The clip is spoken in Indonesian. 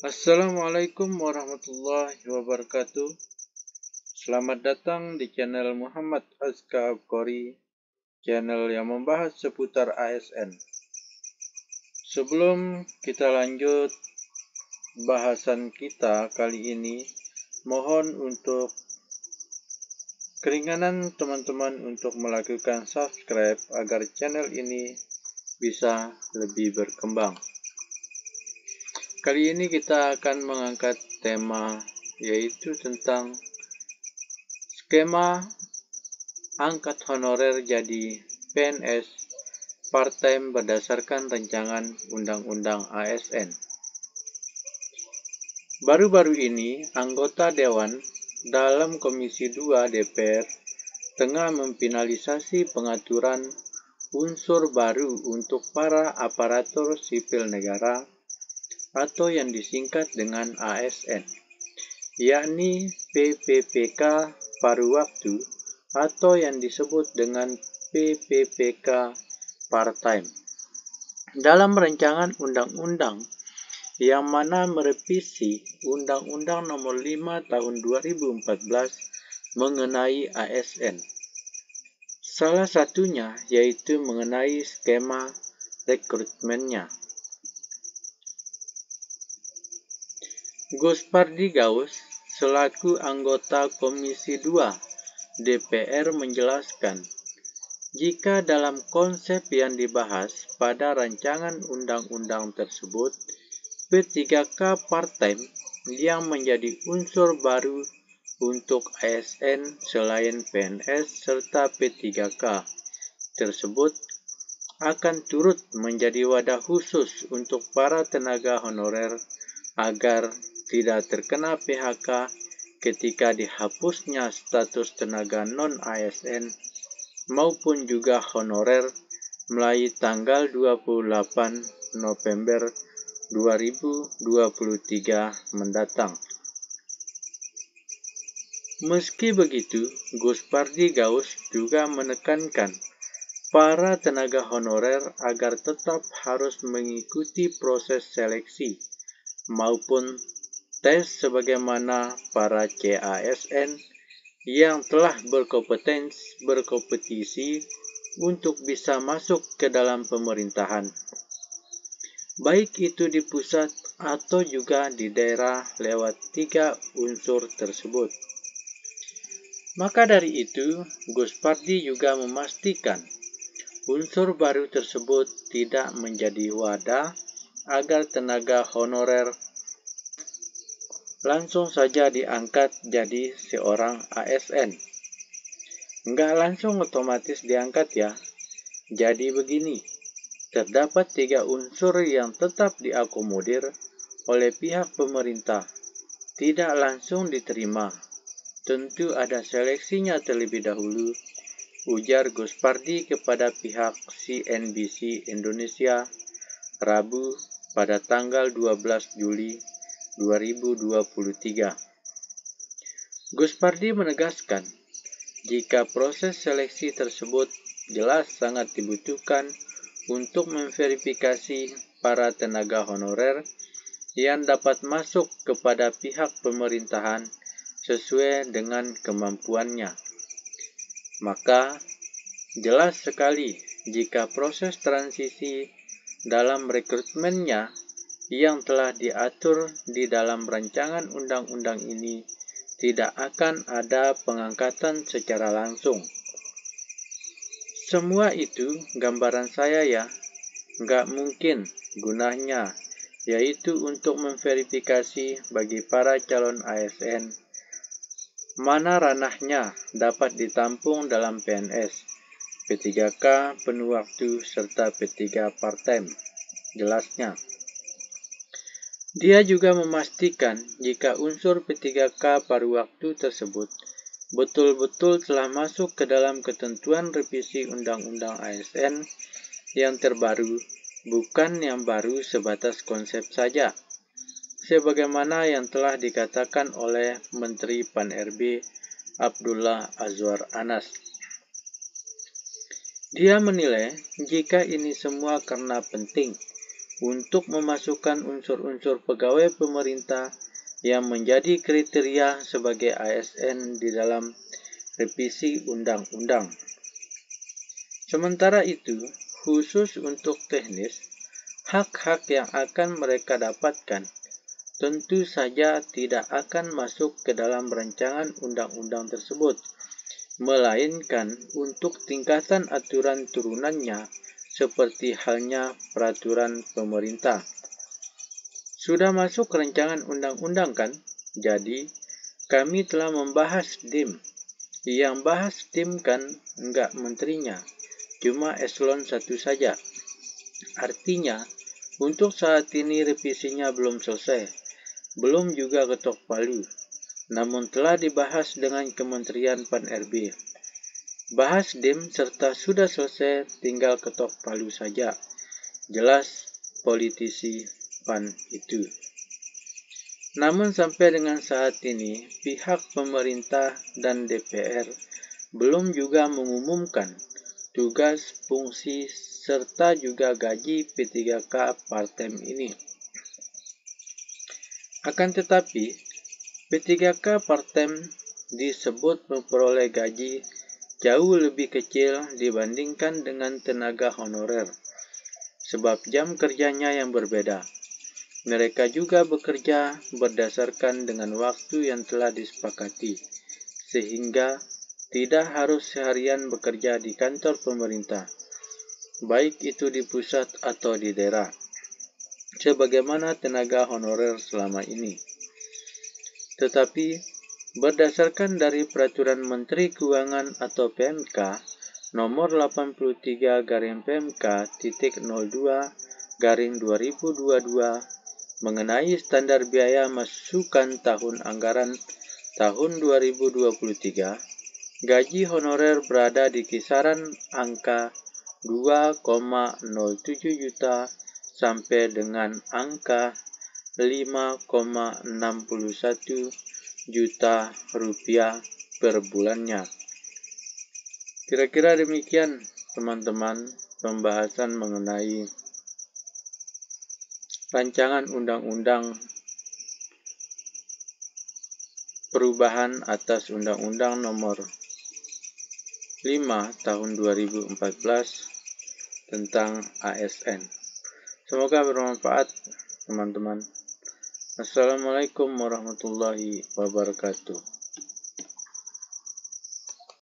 Assalamualaikum warahmatullahi wabarakatuh. Selamat datang di channel Muhammad Azka Abqori, channel yang membahas seputar ASN. Sebelum kita lanjut bahasan kita kali ini, mohon untuk keringanan teman-teman untuk melakukan subscribe agar channel ini bisa lebih berkembang. Kali ini kita akan mengangkat tema yaitu tentang skema angkat honorer jadi PNS part-time berdasarkan rancangan Undang-Undang ASN. Baru-baru ini, anggota Dewan dalam Komisi 2 DPR tengah memfinalisasi pengaturan unsur baru untuk para aparatur sipil negara atau yang disingkat dengan ASN, yakni PPPK paruh waktu atau yang disebut dengan PPPK part-time. Dalam rancangan undang-undang yang mana merevisi Undang-Undang Nomor 5 Tahun 2014 mengenai ASN. Salah satunya yaitu mengenai skema rekrutmennya. Gus Pardi Gaus selaku anggota Komisi 2 DPR menjelaskan, jika dalam konsep yang dibahas pada rancangan undang-undang tersebut, P3K part-time yang menjadi unsur baru untuk ASN selain PNS serta P3K tersebut akan turut menjadi wadah khusus untuk para tenaga honorer agar tidak terkena PHK ketika dihapusnya status tenaga non-ASN maupun juga honorer mulai tanggal 28 November 2023 mendatang. Meski begitu, Gus Pardi Gaus juga menekankan para tenaga honorer agar tetap harus mengikuti proses seleksi maupun tes sebagaimana para CASN yang telah berkompetisi untuk bisa masuk ke dalam pemerintahan, baik itu di pusat atau juga di daerah lewat 3 unsur tersebut. Maka dari itu, Gus Pardi juga memastikan unsur baru tersebut tidak menjadi wadah agar tenaga honorer langsung saja diangkat jadi seorang ASN. Nggak langsung otomatis diangkat ya. Jadi begini, terdapat 3 unsur yang tetap diakomodir oleh pihak pemerintah, tidak langsung diterima. Tentu ada seleksinya terlebih dahulu, ujar Gus Pardi kepada pihak CNBC Indonesia Rabu pada tanggal 12 Juli 2023. Gus Pardi menegaskan, jika proses seleksi tersebut jelas sangat dibutuhkan untuk memverifikasi para tenaga honorer yang dapat masuk kepada pihak pemerintahan sesuai dengan kemampuannya. Maka, jelas sekali jika proses transisi dalam rekrutmennya yang telah diatur di dalam rancangan undang-undang ini tidak akan ada pengangkatan secara langsung. Semua itu gambaran saya ya, nggak mungkin gunanya, yaitu untuk memverifikasi bagi para calon ASN mana ranahnya dapat ditampung dalam PNS, P3K penuh waktu serta P3 part-time, jelasnya. Dia juga memastikan jika unsur P3K paruh waktu tersebut betul-betul telah masuk ke dalam ketentuan revisi Undang-Undang ASN yang terbaru, bukan yang baru sebatas konsep saja, sebagaimana yang telah dikatakan oleh Menteri Pan-RB Abdullah Azwar Anas. Dia menilai jika ini semua karena penting untuk memasukkan unsur-unsur pegawai pemerintah yang menjadi kriteria sebagai ASN di dalam revisi undang-undang. Sementara itu, khusus untuk teknis, hak-hak yang akan mereka dapatkan tentu saja tidak akan masuk ke dalam rancangan undang-undang tersebut, melainkan untuk tingkatan aturan turunannya seperti halnya peraturan pemerintah. Sudah masuk rancangan undang-undang kan? Jadi, kami telah membahas DIM. Yang bahas DIM kan enggak menterinya, cuma eselon 1 saja. Artinya, untuk saat ini revisinya belum selesai, belum juga ketok palu, namun telah dibahas dengan Kementerian Pan-RB. Bahas DIM serta sudah selesai, tinggal ketok palu saja. Jelas politisi PAN itu. Namun sampai dengan saat ini, pihak pemerintah dan DPR belum juga mengumumkan tugas, fungsi, serta juga gaji P3K part-time ini. Akan tetapi, P3K part-time disebut memperoleh gaji jauh lebih kecil dibandingkan dengan tenaga honorer, sebab jam kerjanya yang berbeda. Mereka juga bekerja berdasarkan dengan waktu yang telah disepakati, sehingga tidak harus seharian bekerja di kantor pemerintah, baik itu di pusat atau di daerah, sebagaimana tenaga honorer selama ini. Tetapi, berdasarkan dari Peraturan Menteri Keuangan atau PMK nomor 83/PMK.02/2022 mengenai standar biaya masukan tahun anggaran tahun 2023, gaji honorer berada di kisaran angka 2,07 juta sampai dengan angka 5,61 juta rupiah per bulannya. Kira-kira demikian, teman-teman, pembahasan mengenai rancangan undang-undang perubahan atas Undang-Undang Nomor 5 Tahun 2014 tentang ASN. Semoga bermanfaat, teman-teman. Assalamualaikum warahmatullahi wabarakatuh.